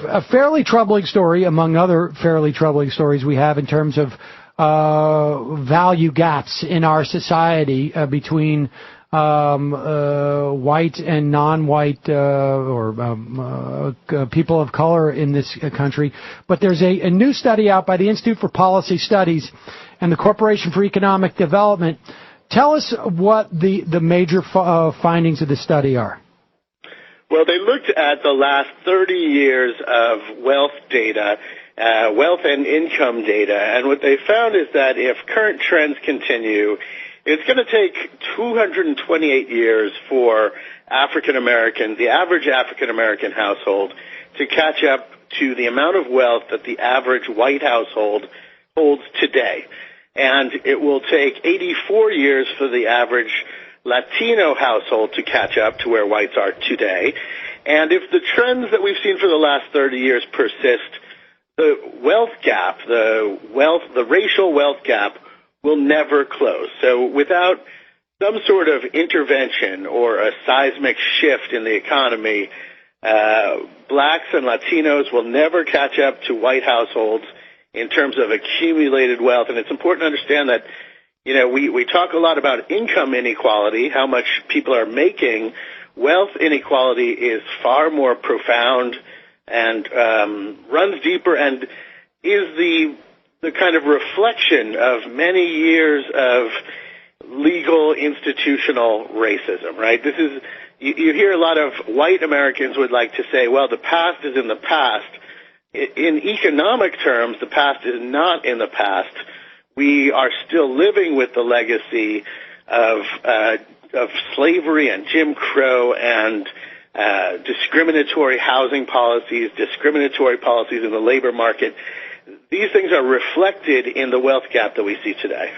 a fairly troubling story among other fairly troubling stories we have in terms of value gaps in our society between white and non-white people of color in this country. But there's a new study out by the Institute for Policy Studies and the Corporation for Economic Development. Tell us what the major findings of the study are. Well, they looked at the last 30 years of wealth data, wealth and income data, and what they found is that if current trends continue, it's going to take 228 years for African Americans, the average African American household, to catch up to the amount of wealth that the average white household holds today. And it will take 84 years for the average Latino household to catch up to where whites are today. And if the trends that we've seen for the last 30 years persist, the wealth gap, the racial wealth gap will never close. So without some sort of intervention or a seismic shift in the economy, blacks and Latinos will never catch up to white households in terms of accumulated wealth. And it's important to understand that, you know, we talk a lot about income inequality, how much people are making. Wealth inequality is far more profound and runs deeper and is the kind of reflection of many years of legal institutional racism, right? This is, you hear a lot of white Americans would like to say, well, the past is in the past. In economic terms, the past is not in the past. We are still living with the legacy of slavery and Jim Crow and discriminatory housing policies, discriminatory policies in the labor market. These things are reflected in the wealth gap that we see today.